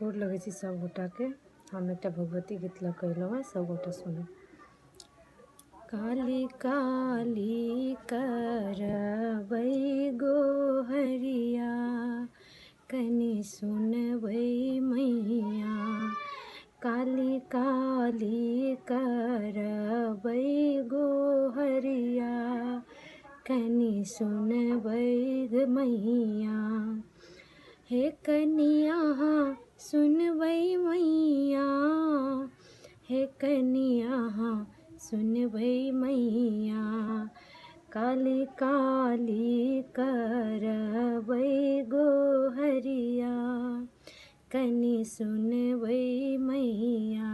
गोर लगे छी सब गोटा के। हम एक भगवती गीत लग कहलहुँ सब गोटा सुनू। काली काली करबै गोहरिया, कनि सुनबै मैया। काली काली करबै गोहरिया, कनि सुनबै मैया। हे कनिया सुनबै मैया, हे कनिया सुनबै मैया। काली काली करबै गोहरिया, कनि सुनबै मैया।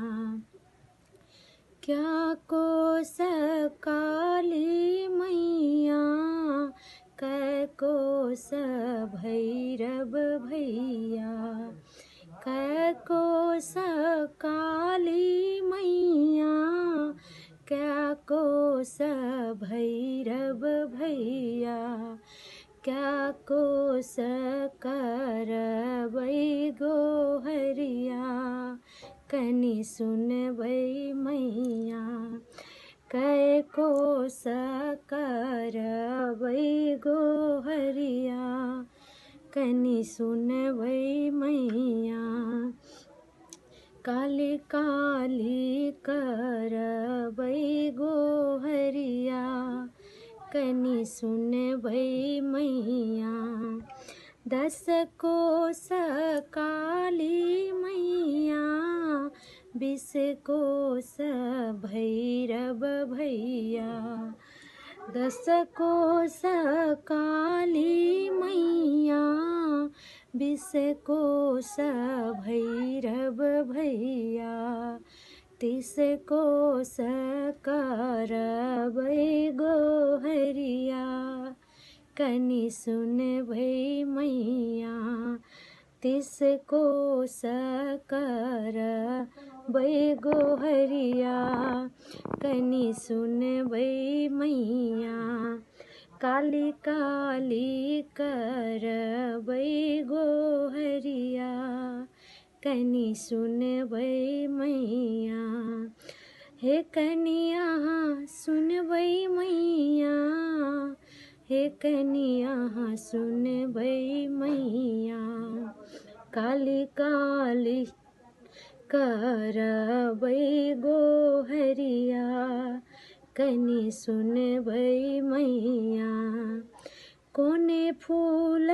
क्या कोस काली मैया, कै कोस भैरव भैया। कै कोस काली मैया, क्या कोस भैरव भैया। क्या कोस करबै गोहरिया, कनि सुनबै मैया। कै कोस करबै गोहरिया, कनि सुनबै मैया। काली काली करबै गोहरिया, कनि सुनबै मैया। 10 कोस काली मैया, 20 कोस भैरव भैया। 10 कोस काली मैया, 20 कोस भैरव भैया। 30 कोस करबै गोहरिया, कनि सुनबै मैया। 30 कोस करबै गोहरिया, कनि सुनबै मैया। काली काली करबै गोहरिया, कनि सुनबै मैया। हे कनिया सुनबै मैया, हे कनिया सुनबै मैया। काली काली करबै गोहरिया, कनि सुनबै मैया। कोने फूल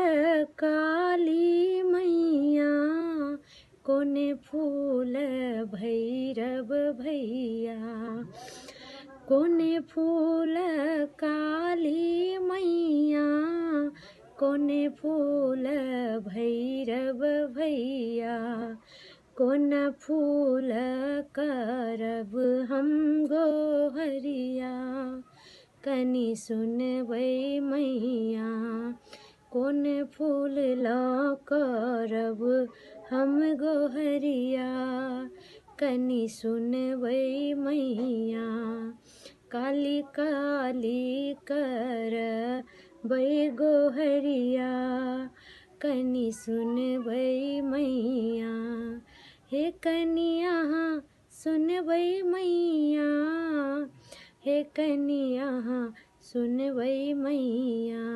काली मैया, कोने फूल भैरव भैया। कोने फूल काली मैया, कोने फूल भैरव भैया। कोन फूल करब हम गोहरिया, कनि सुनबै मैया। कोन फूल लऽ करब हम गोहरिया, कनि सुनबै मैया। काली काली करबै गोहरिया, कनि सुनबै मैया। हे कनिया सुनबै मैया, हे कनिया सुनबै मैया।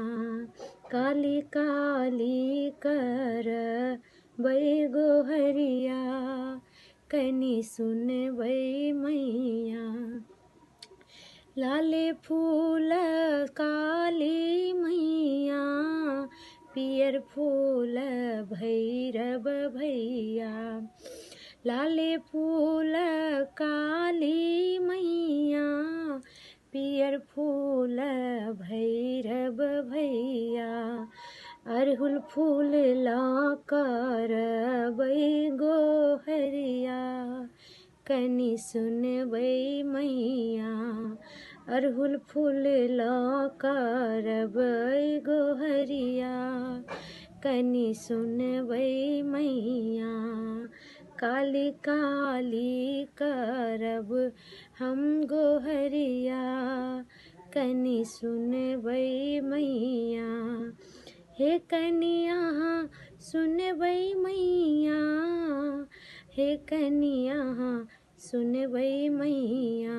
काली काली करबै गोहरिया, कनि सुनबै मैया। लाले फूल काली मैया, पियर फूल भैरव भैया। लाले फूल काली मैया, पियर फूल भैरव भैया। अरहुल फूल लऽ करबै गोहरिया, कनि सुनबै मैया। अरहुल फूल लऽ करबै गोहरिया, कनि सुनबै मैया। काली काली करब हम गोहरिया, कनि सुनबै मैया। हे कनिया सुनबै मैया, हे कनिया सुनबै मैया।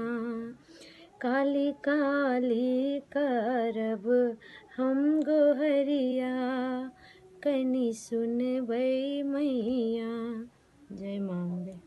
काली काली करब हम गोहरिया, कनि सुनबै मैया। जय माँ अम्बे।